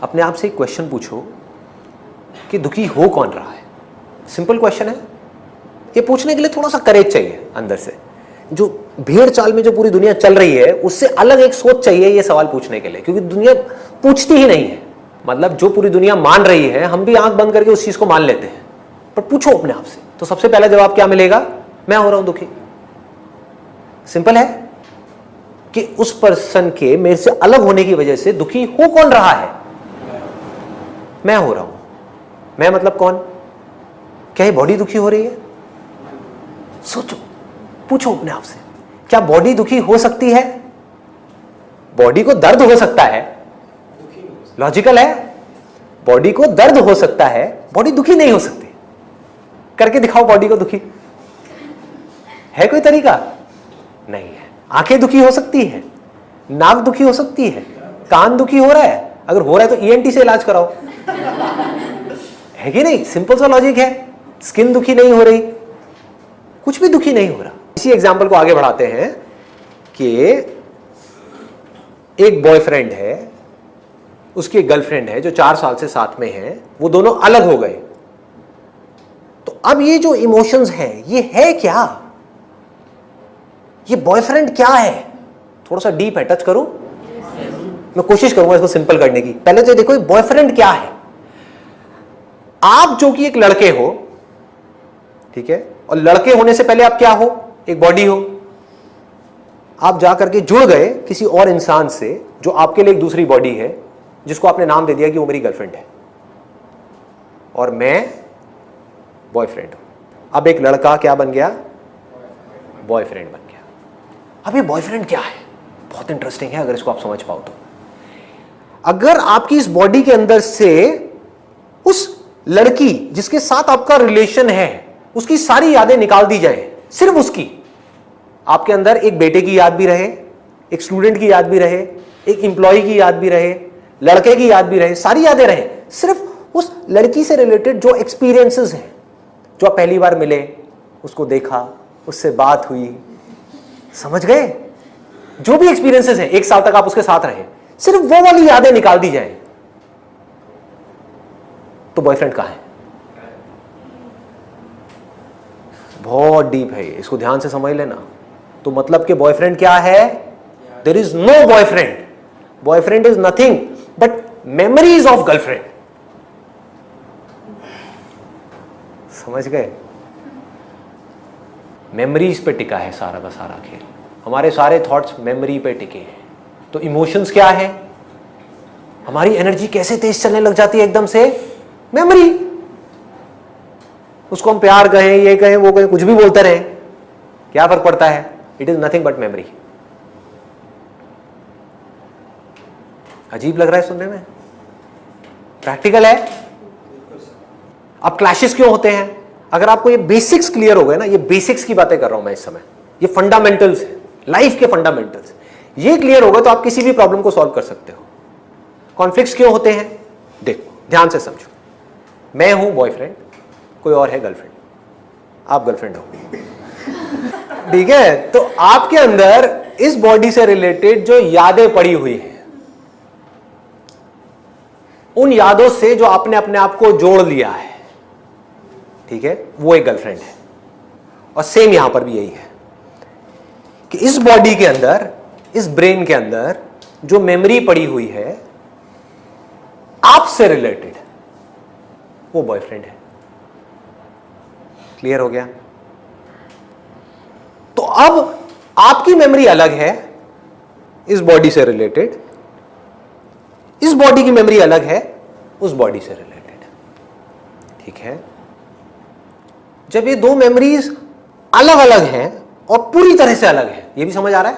अपने आप से एक क्वेश्चन पूछो कि दुखी हो कौन रहा है। सिंपल क्वेश्चन है, ये पूछने के लिए थोड़ा सा करेज चाहिए अंदर से। जो भेड़ चाल में जो पूरी दुनिया चल रही है उससे अलग एक सोच चाहिए ये सवाल पूछने के लिए, क्योंकि दुनिया पूछती ही नहीं है। मतलब जो पूरी दुनिया मान रही है हम भी आंख बंद करके उस चीज को मान लेते हैं, पर पूछो अपने आप से तो सबसे पहला जवाब क्या मिलेगा? मैं हो रहा हूं दुखी। सिंपल है कि उस पर्सन के मेरे से अलग होने की वजह से दुखी हो कौन रहा है? मैं हो रहा हूं। मैं मतलब कौन? क्या ये बॉडी दुखी हो रही है? सोचो, पूछो अपने आप से, क्या बॉडी दुखी हो सकती है? बॉडी को दर्द हो सकता है, लॉजिकल है। बॉडी को दर्द हो सकता है, बॉडी दुखी नहीं हो सकती। करके दिखाओ बॉडी को दुखी। है कोई तरीका? नहीं है। आंखें दुखी हो सकती है, नाक दुखी हो सकती है, कान दुखी हो रहा है, अगर हो रहा है तो ईएनटी से इलाज कराओ। है कि नहीं? सिंपल सा लॉजिक है। स्किन दुखी नहीं हो रही, कुछ भी दुखी नहीं हो रहा। इसी एग्जांपल को आगे बढ़ाते हैं कि एक बॉयफ्रेंड है, उसकी एक गर्लफ्रेंड है जो 4 साल से साथ में है, वो दोनों अलग हो गए। तो अब ये जो इमोशंस हैं ये है क्या? ये बॉयफ्रेंड क्या है? थोड़ा सा डीप है, टच करूं? मैं कोशिश करूंगा इसको सिंपल करने की। पहले तो देखो बॉयफ्रेंड क्या है। आप जो कि एक लड़के हो, ठीक है, और लड़के होने से पहले आप क्या हो? एक बॉडी हो। आप जाकर के जुड़ गए किसी और इंसान से जो आपके लिए एक दूसरी बॉडी है, जिसको आपने नाम दे दिया कि वो मेरी गर्लफ्रेंड है और मैं बॉयफ्रेंड हूं। अब एक लड़का क्या बन गया? बॉयफ्रेंड बन गया। अब ये बॉयफ्रेंड क्या है? बहुत इंटरेस्टिंग है अगर इसको आप समझ पाओ तो। अगर आपकी इस बॉडी के अंदर से उस लड़की जिसके साथ आपका रिलेशन है उसकी सारी यादें निकाल दी जाए, सिर्फ उसकी, आपके अंदर एक बेटे की याद भी रहे, एक स्टूडेंट की याद भी रहे, एक एम्प्लॉय की याद भी रहे, लड़के की याद भी रहे, सारी यादें रहे, सिर्फ उस लड़की से रिलेटेड जो एक्सपीरियंसेस हैं, जो आप पहली बार मिले, उसको देखा, उससे बात हुई, समझ गए? जो भी एक्सपीरियंसेस हैं, 1 साल तक आप उसके साथ रहे, सिर्फ वो वाली यादें निकाल दी जाए, तो बॉयफ्रेंड कहां है? बहुत डीप है ये, इसको ध्यान से समझ लेना। तो मतलब कि बॉयफ्रेंड क्या है? There is no boyfriend. Boyfriend is nothing but memories of girlfriend. समझ गए? मेमोरीज पे टिका है सारा का सारा खेल। हमारे सारे थॉट्स मेमोरी पे टिके हैं। तो इमोशंस क्या है? हमारी एनर्जी कैसे तेज चलने लग जाती है एकदम से? मेमोरी। उसको हम प्यार कहें, ये कहें, वो कहें, कुछ भी बोलते रहे, क्या फर्क पड़ता है? It is nothing but memory. अजीब लग रहा है सुनने में? प्रैक्टिकल है। अब क्लैशेस क्यों होते हैं? अगर आपको ये बेसिक्स क्लियर हो गए ना, ये बेसिक्स की बातें कर रहा हूं मैं इस समय, ये फंडामेंटल्स है, लाइफ के फंडामेंटल्स, ये क्लियर हो गए तो आप किसी भी प्रॉब्लम को सॉल्व कर सकते हो। कॉन्फ्लिक्ट्स क्यों होते हैं? देखो ध्यान से समझो। मैं हूं बॉयफ्रेंड, कोई और है गर्लफ्रेंड, आप गर्लफ्रेंड हो, ठीक है? तो आपके अंदर इस बॉडी से रिलेटेड जो यादें पड़ी हुई हैं, उन यादों से जो आपने अपने आप को जोड़ लिया है, ठीक है, वो एक गर्लफ्रेंड है। और सेम यहां पर भी यही है कि इस बॉडी के अंदर, इस ब्रेन के अंदर जो मेमोरी पड़ी हुई है आपसे रिलेटेड, वो बॉयफ्रेंड है। क्लियर हो गया? तो अब आपकी मेमोरी अलग है इस बॉडी से रिलेटेड, इस बॉडी की मेमोरी अलग है उस बॉडी से रिलेटेड, ठीक है? जब ये दो मेमोरीज अलग अलग हैं और पूरी तरह से अलग है, ये भी समझ आ रहा है?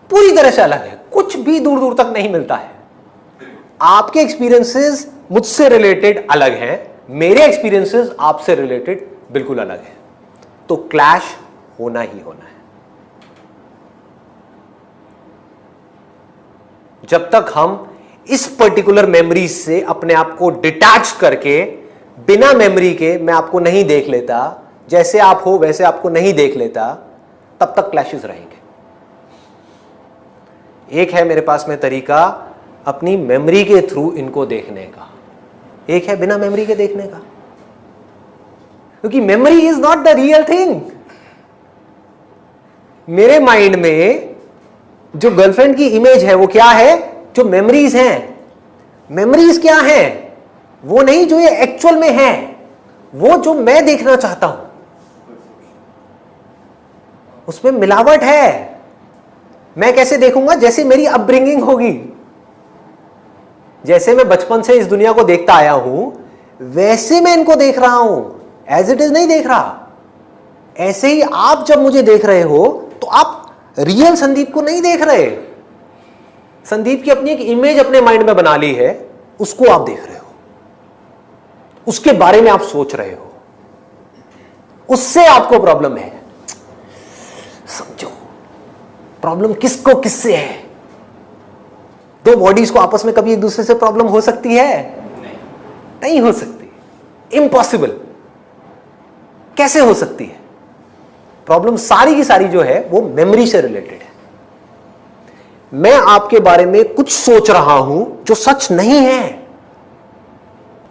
पूरी तरह से अलग है, कुछ भी दूर दूर तक नहीं मिलता है। आपके एक्सपीरियंसेस मुझसे रिलेटेड अलग हैं, मेरे एक्सपीरियंसेस आपसे रिलेटेड बिल्कुल अलग है, तो क्लैश होना ही होना है। जब तक हम इस पर्टिकुलर मेमोरी से अपने आप को डिटैच करके, बिना मेमोरी के मैं आपको नहीं देख लेता, जैसे आप हो वैसे आपको नहीं देख लेता, तब तक क्लैशेस रहेंगे। एक है मेरे पास में तरीका अपनी मेमोरी के थ्रू इनको देखने का, एक है बिना मेमोरी के देखने का, क्योंकि memory is not the real thing. मेरे माइंड में जो गर्लफ्रेंड की इमेज है वो क्या है? जो मेमोरीज हैं। मेमोरीज क्या है? वो नहीं जो ये एक्चुअल में है, वो जो मैं देखना चाहता हूं, उसमें मिलावट है। मैं कैसे देखूंगा? जैसे मेरी अपब्रिंगिंग होगी, जैसे मैं बचपन से इस दुनिया को देखता आया हूं, वैसे मैं इनको देख रहा हूं, एज इट इज नहीं देख रहा। ऐसे ही आप जब मुझे देख रहे हो तो आप रियल संदीप को नहीं देख रहे। संदीप की अपनी एक इमेज अपने माइंड में बना ली है, उसको आप देख रहे हो, उसके बारे में आप सोच रहे हो, उससे आपको प्रॉब्लम है। समझो प्रॉब्लम किसको किससे है? दो बॉडीज को आपस में कभी एक दूसरे से प्रॉब्लम हो सकती है? नहीं हो सकती, इम्पॉसिबल। कैसे हो सकती है? प्रॉब्लम सारी की सारी जो है वो मेमोरी से रिलेटेड है। मैं आपके बारे में कुछ सोच रहा हूं जो सच नहीं है,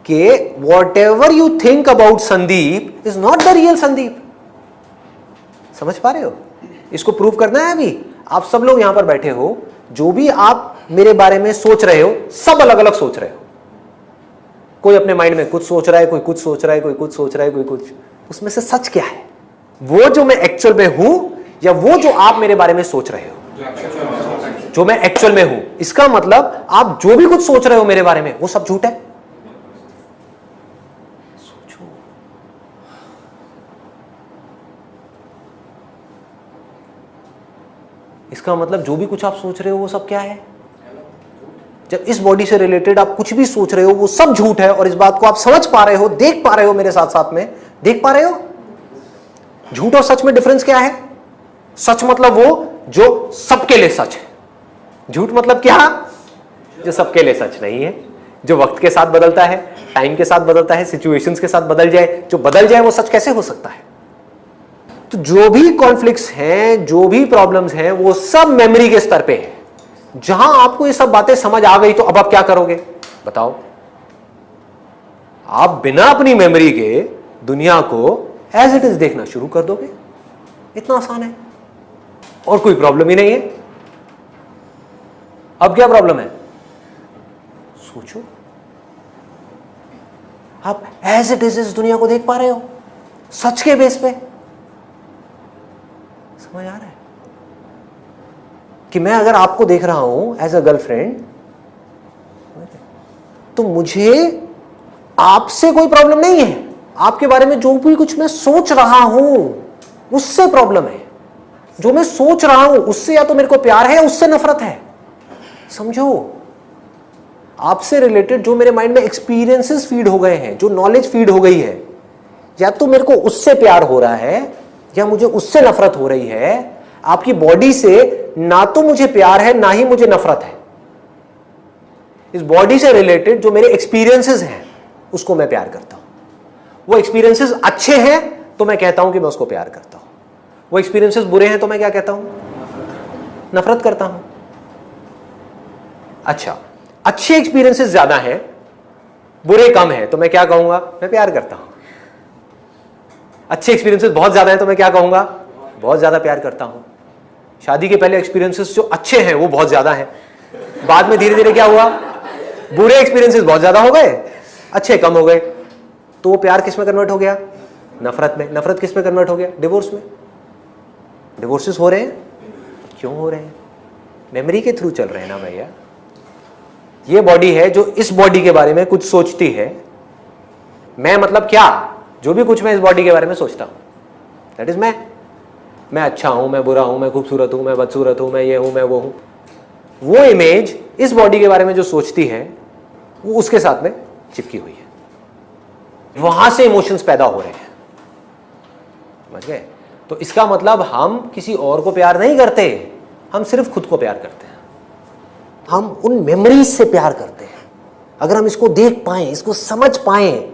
कि what ever you think about Sandeep is not the real Sandeep. समझ पा रहे हो? इसको प्रूव करना है। अभी आप सब लोग यहां पर बैठे हो, जो भी आप मेरे बारे में सोच रहे हो, सब अलग अलग सोच रहे हो। कोई अपने माइंड में कुछ सोच रहा है, कोई कुछ सोच रहा है, कोई कुछ सोच रहा है, कोई कुछ। उसमें से सच क्या है? वो जो मैं एक्चुअल में हूं, या वो जो आप मेरे बारे में सोच रहे हो? जो मैं एक्चुअल में हूं। इसका मतलब आप जो भी कुछ सोच रहे हो मेरे बारे में, वो सब झूठ है। सोचो, इसका मतलब जो भी कुछ आप सोच रहे हो वो सब क्या है? जब इस बॉडी से रिलेटेड आप कुछ भी सोच रहे हो वो सब झूठ है, और इस बात को आप समझ पा रहे हो, देख पा रहे हो, मेरे साथ साथ में देख पा रहे हो। झूठ और सच में डिफरेंस क्या है? सच मतलब वो जो सबके लिए सच है। झूठ मतलब क्या? जो सबके लिए सच नहीं है, जो वक्त के साथ बदलता है, टाइम के साथ बदलता है, सिचुएशंस के साथ बदल जाए। जो बदल जाए वो सच कैसे हो सकता है? तो जो भी कॉन्फ्लिक्ट्स हैं, जो भी प्रॉब्लम्स हैं, वो सब मेमोरी के स्तर पे है। जहां आपको ये सब बातें समझ आ गई तो अब आप क्या करोगे बताओ? आप बिना अपनी मेमोरी के दुनिया को एज इट इज देखना शुरू कर दोगे। इतना आसान है, और कोई प्रॉब्लम ही नहीं है। अब क्या प्रॉब्लम है? सोचो, आप एज इट इज इस दुनिया को देख पा रहे हो, सच के बेस पे। समझ आ रहा है कि मैं अगर आपको देख रहा हूं एज अ गर्लफ्रेंड, तो मुझे आपसे कोई प्रॉब्लम नहीं है। आपके बारे में जो भी कुछ मैं सोच रहा हूं उससे प्रॉब्लम है। जो मैं सोच रहा हूं उससे या तो मेरे को प्यार है या उससे नफरत है। समझो, आपसे रिलेटेड जो मेरे माइंड में एक्सपीरियंसेस फीड हो गए हैं, जो नॉलेज फीड हो गई है, या तो मेरे को उससे प्यार हो रहा है या मुझे उससे नफरत हो रही है। आपकी बॉडी से ना तो मुझे प्यार है ना ही मुझे नफरत है। इस बॉडी से रिलेटेड जो मेरे एक्सपीरियंसेस हैं उसको मैं प्यार करता हूं। वो एक्सपीरियंसेस अच्छे हैं तो मैं कहता हूं कि मैं उसको प्यार करता हूं। वो एक्सपीरियंसेस बुरे हैं तो मैं क्या कहता हूं? नफरत करता हूं। अच्छा, अच्छे एक्सपीरियंसेस ज्यादा हैं, बुरे कम हैं, तो मैं क्या कहूंगा? मैं प्यार करता हूं। अच्छे एक्सपीरियंसेस बहुत ज्यादा हैं तो मैं क्या कहूंगा? बहुत ज्यादा प्यार करता हूं। शादी के पहले एक्सपीरियंसेस जो अच्छे हैं वो बहुत ज्यादा हैं, बाद में धीरे धीरे क्या हुआ? बुरे एक्सपीरियंसेस बहुत ज्यादा हो गए, अच्छे कम हो गए, तो वो प्यार किस में कन्वर्ट हो गया? नफरत में। नफरत किस में कन्वर्ट हो गया? डिवोर्स में। डिवोर्सेस हो रहे हैं, क्यों हो रहे हैं? मेमोरी के थ्रू चल रहे हैं ना भैया। ये बॉडी है जो इस बॉडी के बारे में कुछ सोचती है। मैं मतलब क्या? जो भी कुछ मैं इस बॉडी के बारे में सोचता हूं, दैट इज मैं अच्छा हूं, मैं बुरा हूं, मैं खूबसूरत हूं, मैं बदसूरत हूं, मैं ये हूं, मैं वो हूं। वो इमेज इस बॉडी के बारे में जो सोचती है वो उसके साथ में चिपकी हुई है। वहां से इमोशंस पैदा हो रहे हैं। समझ गए? तो इसका मतलब हम किसी और को प्यार नहीं करते, हम सिर्फ खुद को प्यार करते हैं। हम उन मेमोरीज से प्यार करते हैं। अगर हम इसको देख पाएं, इसको समझ पाएं,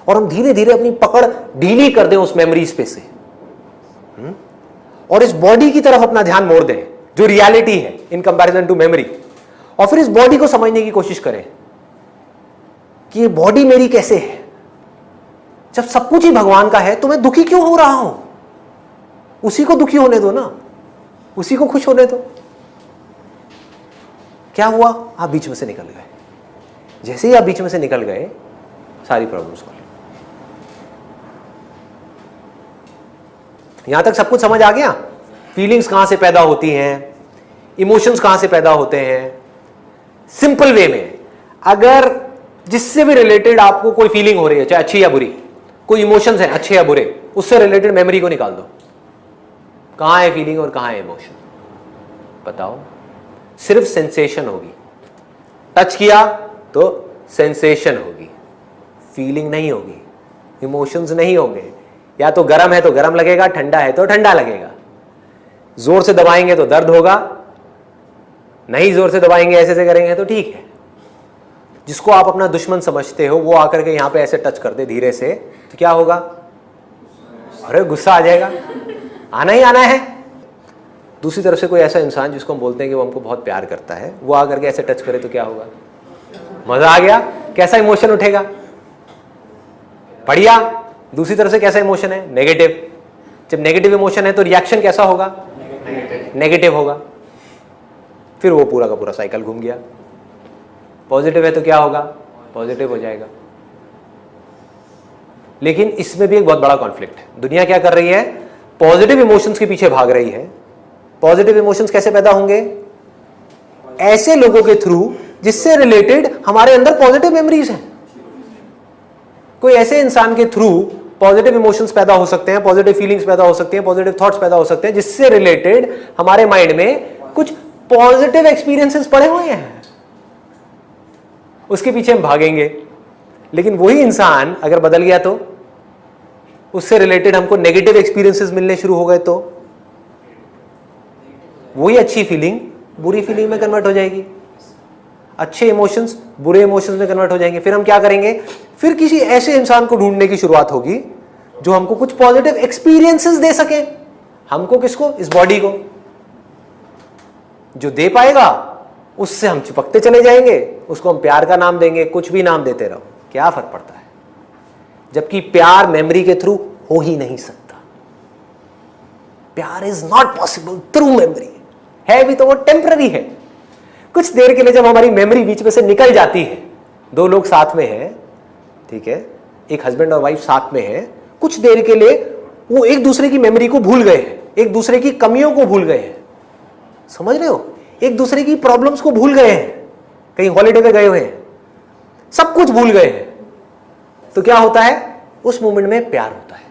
और हम धीरे धीरे अपनी पकड़ ढीली कर दें उस मेमोरीज पे से, और इस बॉडी की तरफ अपना ध्यान मोड़ दें जो रियलिटी है इन कंपैरिजन टू मेमोरी, और फिर इस बॉडी को समझने की कोशिश करें कि ये बॉडी मेरी कैसे है। जब सब कुछ ही भगवान का है तो मैं दुखी क्यों हो रहा हूं? उसी को दुखी होने दो ना, उसी को खुश होने दो। क्या हुआ? आप बीच में से निकल गए। जैसे ही आप बीच में से निकल गए, सारी प्रॉब्लम सॉल्व। यहां तक सब कुछ समझ आ गया? फीलिंग्स कहां से पैदा होती हैं, इमोशंस कहां से पैदा होते हैं। सिंपल वे में, अगर जिससे भी रिलेटेड आपको कोई फीलिंग हो रही है, चाहे अच्छी या बुरी, कोई इमोशंस है अच्छे या बुरे, उससे रिलेटेड मेमोरी को निकाल दो। कहां है फीलिंग और कहां है इमोशन? बताओ। सिर्फ सेंसेशन होगी। टच किया तो सेंसेशन होगी, फीलिंग नहीं होगी, इमोशंस नहीं होंगे। या तो गर्म है तो गर्म लगेगा, ठंडा है तो ठंडा लगेगा। जोर से दबाएंगे तो दर्द होगा, नहीं जोर से दबाएंगे, ऐसे से करेंगे तो ठीक है। जिसको आप अपना दुश्मन समझते हो वो आकर के यहां पे ऐसे टच कर दे धीरे से, तो क्या होगा? अरे गुस्सा आ जाएगा, आना ही आना है। दूसरी तरफ से कोई ऐसा इंसान जिसको हम बोलते हैं कि वो हमको बहुत प्यार करता है, वो आकर के ऐसे टच करे तो क्या होगा? मजा आ गया। कैसा इमोशन उठेगा? बढ़िया। दूसरी तरफ से कैसा इमोशन है? नेगेटिव। जब नेगेटिव इमोशन है तो रिएक्शन कैसा होगा? नेगेटिव होगा। फिर वो पूरा का पूरा साइकिल घूम गया। पॉजिटिव है तो क्या होगा? पॉजिटिव हो जाएगा। लेकिन इसमें भी एक बहुत बड़ा कॉन्फ्लिक्ट है। दुनिया क्या कर रही है? पॉजिटिव इमोशंस के पीछे भाग रही है। पॉजिटिव इमोशंस कैसे पैदा होंगे? ऐसे लोगों के थ्रू जिससे रिलेटेड हमारे अंदर पॉजिटिव मेमोरीज हैं। कोई ऐसे इंसान के थ्रू पॉजिटिव इमोशंस पैदा हो सकते हैं, पॉजिटिव फीलिंग्स पैदा हो सकती हैं, पॉजिटिव थॉट्स पैदा हो सकते हैं, जिससे रिलेटेड हमारे माइंड में कुछ पॉजिटिव एक्सपीरियंसेस पड़े हुए हैं। उसके पीछे हम भागेंगे। लेकिन वही इंसान अगर बदल गया तो, उससे रिलेटेड हमको नेगेटिव एक्सपीरियंसेस मिलने शुरू हो गए तो वही अच्छी फीलिंग बुरी फीलिंग में कन्वर्ट हो जाएगी, अच्छे इमोशंस बुरे इमोशंस में कन्वर्ट हो जाएंगे। फिर हम क्या करेंगे? फिर किसी ऐसे इंसान को ढूंढने की शुरुआत होगी जो हमको कुछ पॉजिटिव एक्सपीरियंसेस दे सके। हमको किसको? इस बॉडी को। जो दे पाएगा उससे हम चिपकते चले जाएंगे, उसको हम प्यार का नाम देंगे, कुछ भी नाम देते रहो, क्या फर्क पड़ता है? जबकि प्यार मेमोरी के थ्रू हो ही नहीं सकता। प्यार is not possible through memory. है भी तो वो टेम्पररी है। कुछ देर के लिए जब हमारी मेमोरी बीच में से निकल जाती है, दो लोग साथ में हैं, ठीक है, एक हस्बैंड और वाइफ साथ में है, कुछ देर के लिए वो एक दूसरे की मेमोरी को भूल गए हैं, एक दूसरे की कमियों को भूल गए हैं। समझ रहे हो? एक दूसरे की प्रॉब्लम्स को भूल गए हैं, कहीं हॉलिडे पे गए हुए हैं, सब कुछ भूल गए हैं। तो क्या होता है? उस मोमेंट में प्यार होता है।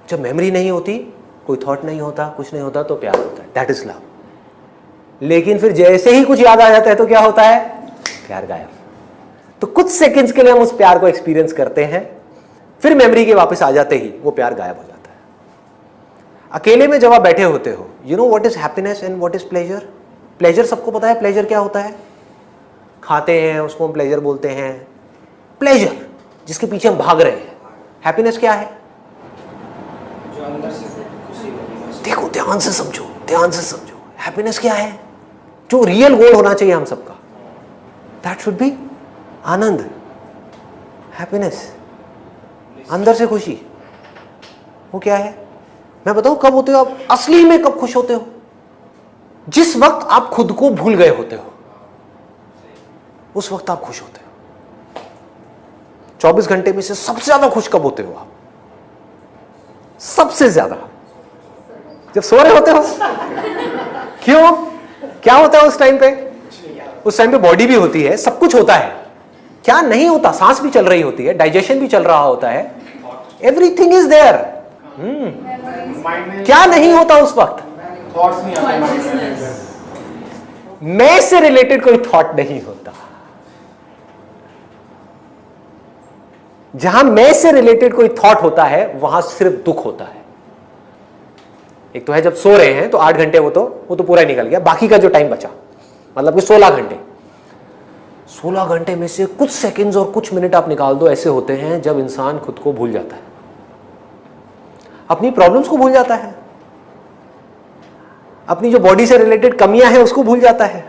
जब मेमोरी नहीं होती, कोई थॉट नहीं होता, कुछ नहीं होता, तो प्यार होता है। That is love. लेकिन फिर जैसे ही कुछ याद आ जाता है तो क्या होता है? प्यार गायब। तो कुछ सेकंड्स के लिए हम उस प्यार को एक्सपीरियंस करते हैं, फिर मेमोरी के वापस आ जाते ही वो प्यार गायब हो जाता है। अकेले में जब आप बैठे होते हो, you know what is happiness and what is pleasure? Pleasure सबको पता है। प्लेजर क्या होता है? खाते हैं उसको हम प्लेजर बोलते हैं। प्लेजर जिसके पीछे हम भाग रहे हैं। हैप्पीनेस क्या है? जो अंदर से खुशी होती है। देखो, ध्यान से समझो, ध्यान से समझो। हैप्पीनेस क्या है? जो रियल गोल होना चाहिए हम सबका, that should be Anand, happiness, अंदर से खुशी। वो क्या है? मैं बताऊं कब होते हो आप असली में? कब खुश होते हो? जिस वक्त आप खुद को भूल गए होते हो, उस वक्त आप खुश होते हो। 24 घंटे में से सबसे ज्यादा खुश कब होते हो आप? सबसे ज्यादा जब सो रहे होते हो। क्यों? क्या होता है उस टाइम पे? उस टाइम पे बॉडी भी होती है, सब कुछ होता है। क्या नहीं होता? सांस भी चल रही होती है, डाइजेशन भी चल रहा होता है, एवरीथिंग इज देयर। क्या नहीं होता उस वक्त? थॉट्स नहीं आते। मैं से रिलेटेड कोई थॉट नहीं होता। जहां मैं से रिलेटेड कोई थॉट होता है वहां सिर्फ दुख होता है। एक तो है जब सो रहे हैं तो 8 घंटे वो तो पूरा ही निकल गया, बाकी का जो टाइम बचा मतलब कि 16 घंटे, 16 घंटे में से कुछ सेकंड्स और कुछ मिनट आप निकाल दो, ऐसे होते हैं जब इंसान खुद को भूल जाता है, अपनी प्रॉब्लम्स को भूल जाता है, अपनी जो बॉडी से रिलेटेड कमियां हैं उसको भूल जाता है,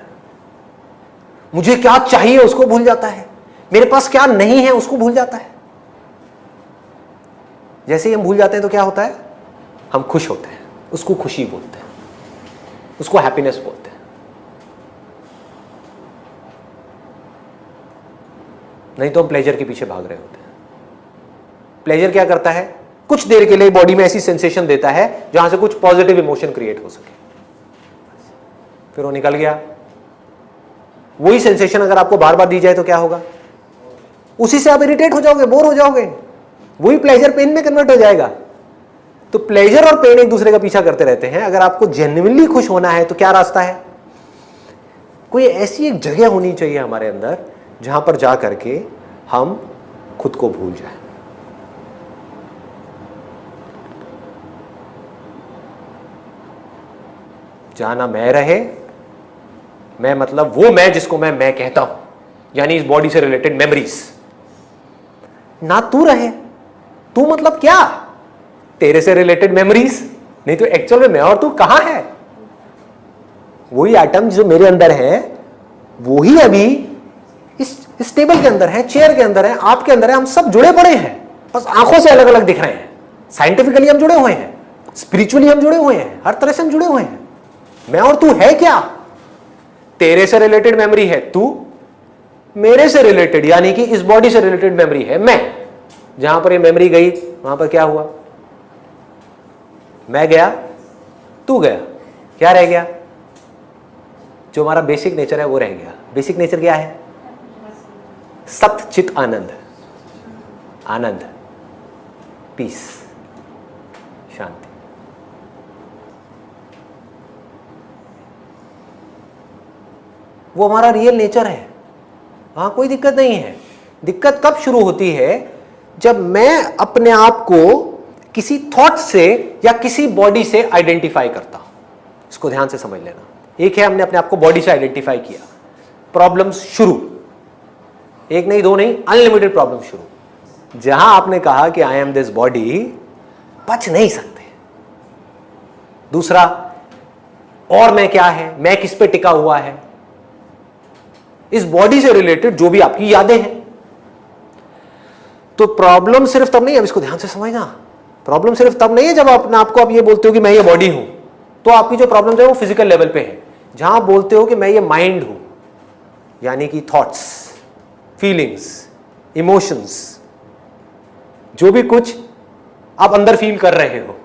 मुझे क्या चाहिए उसको भूल जाता है, मेरे पास क्या नहीं है उसको भूल जाता है। जैसे ही हम भूल जाते हैं तो क्या होता है, हम खुश होते हैं, उसको खुशी बोलते हैं, उसको हैप्पीनेस बोलते हैं। नहीं तो हम प्लेजर के पीछे भाग रहे होते हैं। प्लेजर क्या करता है, कुछ देर के लिए बॉडी में ऐसी सेंसेशन देता है जहां से कुछ पॉजिटिव इमोशन क्रिएट हो सके, फिर वो निकल गया। वही सेंसेशन अगर आपको बार बार दी जाए तो क्या होगा, उसी से आप इरिटेट हो जाओगे, बोर हो जाओगे, वही प्लेजर पेन में कन्वर्ट हो जाएगा। तो प्लेजर और पेन एक दूसरे का पीछा करते रहते हैं। अगर आपको जेन्युइनली खुश होना है तो क्या रास्ता है, कोई ऐसी एक जगह होनी चाहिए हमारे अंदर जहां पर जा करके हम खुद को भूल जाएं। जहां ना मैं रहे, मैं मतलब वो मैं जिसको मैं कहता हूं, यानी इस बॉडी से रिलेटेड मेमोरीज, ना तू रहे। तू मतलब क्या, तेरे से रिलेटेड मेमोरीज, नहीं तो एक्चुअल में मैं और तू कहां है। वही आइटम जो मेरे अंदर है वही अभी इस टेबल के अंदर है, चेयर के अंदर है, आपके अंदर है। हम सब जुड़े पड़े हैं, बस आंखों से अलग अलग दिख रहे हैं। साइंटिफिकली हम जुड़े हुए हैं, स्पिरिचुअली हम जुड़े हुए हैं, हर तरह से हम जुड़े हुए हैं। मैं और तू है क्या, तेरे से रिलेटेड मेमोरी है तू, मेरे से रिलेटेड यानी कि इस बॉडी से रिलेटेड मेमोरी है मैं। जहां पर ये मेमोरी गई वहां पर क्या हुआ, मैं गया, तू गया, क्या रह गया, जो हमारा बेसिक नेचर है वो रह गया। बेसिक नेचर क्या है, सत चित आनंद, आनंद, पीस, शांति। वो हमारा रियल नेचर है, वहां कोई दिक्कत नहीं है। दिक्कत कब शुरू होती है, जब मैं अपने आप को किसी थॉट से या किसी बॉडी से आइडेंटिफाई करता हूं। इसको ध्यान से समझ लेना। एक है हमने अपने आप को बॉडी से आइडेंटिफाई किया, प्रॉब्लम्स शुरू, एक नहीं दो नहीं, अनलिमिटेड प्रॉब्लम शुरू। जहां आपने कहा कि आई एम दिस बॉडी, बच नहीं सकते। दूसरा, और मैं क्या है, मैं किस पे टिका हुआ है, इस बॉडी से रिलेटेड जो भी आपकी यादें हैं। तो प्रॉब्लम सिर्फ तब नहीं है, अब इसको ध्यान से समझना, प्रॉब्लम सिर्फ तब नहीं है जब अपने आपको आप ये बोलते हो कि मैं ये बॉडी हूं, तो आपकी जो प्रॉब्लम है वो फिजिकल लेवल पे है। जहां आप बोलते हो कि मैं ये माइंड हूं, यानी कि थॉट्स, फीलिंग्स, इमोशंस, जो भी कुछ आप अंदर फील कर रहे हो,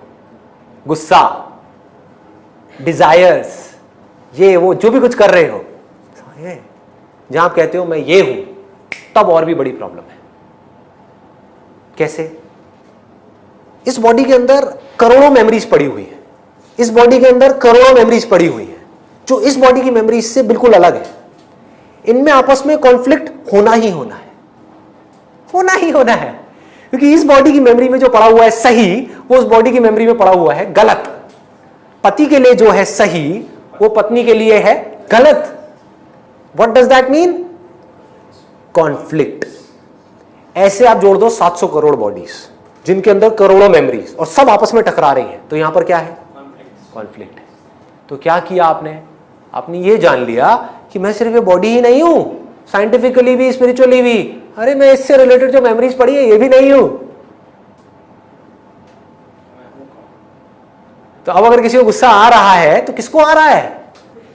गुस्सा, डिजायर्स, ये वो जो भी कुछ कर रहे हो, जहां आप कहते हो मैं ये हूं, तब और भी बड़ी प्रॉब्लम है। कैसे, इस बॉडी के अंदर करोड़ों मेमोरीज पड़ी हुई है, इस बॉडी के अंदर करोड़ों मेमोरीज पड़ी हुई है जो इस बॉडी की मेमोरीज से बिल्कुल अलग है। इनमें आपस में कॉन्फ्लिक्ट होना ही होना है, होना ही होना है, क्योंकि इस बॉडी की मेमोरी में जो पड़ा हुआ है सही, वो उस बॉडी की मेमोरी में पड़ा हुआ है गलत। पति के लिए जो है सही, वो पत्नी के लिए है गलत। What does that mean? Conflict. ऐसे आप जोड़ दो 700 करोड़ बॉडीज जिनके अंदर करोड़ों मेमोरीज और सब आपस में टकरा रही हैं, तो यहां पर क्या है, कॉन्फ्लिक्ट है। तो क्या किया आपने, आपने ये जान लिया कि मैं सिर्फ ये बॉडी ही नहीं हूं, साइंटिफिकली भी, स्पिरिचुअली भी, अरे मैं इससे रिलेटेड जो मेमोरीज पड़ी है ये भी नहीं हूं। तो अब अगर किसी को गुस्सा आ रहा है तो किसको आ रहा है,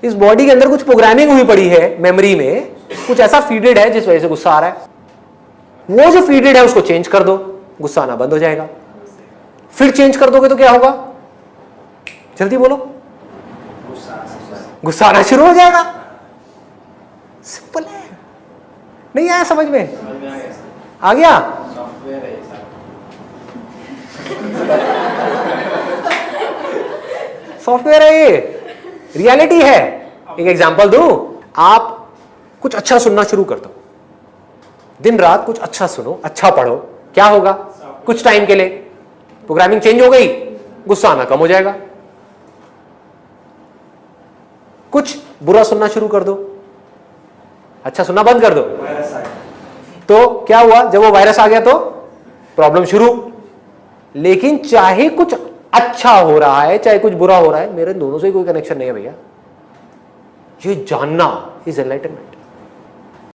इस बॉडी के अंदर कुछ प्रोग्रामिंग हुई पड़ी है, मेमोरी में कुछ ऐसा फीडेड है जिस वजह से गुस्सा आ रहा है। वो जो फीडेड है उसको चेंज कर दो, गुस्सा आना बंद हो जाएगा। फिर चेंज कर दोगे तो क्या होगा, जल्दी बोलो, गुस्सा आना शुरू हो जाएगा। सिंपल है, नहीं आया समझ में, आ गया। सॉफ्टवेयर है ये सॉफ्टवेयर है ये, रियलिटी है। एक एग्जांपल दूं, आप कुछ अच्छा सुनना शुरू कर दो, दिन रात कुछ अच्छा सुनो, अच्छा पढ़ो, क्या होगा, कुछ टाइम के लिए प्रोग्रामिंग चेंज हो गई, गुस्सा आना कम हो जाएगा। कुछ बुरा सुनना शुरू कर दो, अच्छा सुनना बंद कर दो, वायरस आ गया। तो क्या हुआ, जब वो वायरस आ गया तो प्रॉब्लम शुरू। लेकिन चाहे कुछ अच्छा हो रहा है चाहे कुछ बुरा हो रहा है, मेरे दोनों से कोई कनेक्शन नहीं है भैया। ये जानना इज एनलाइटनमेंट।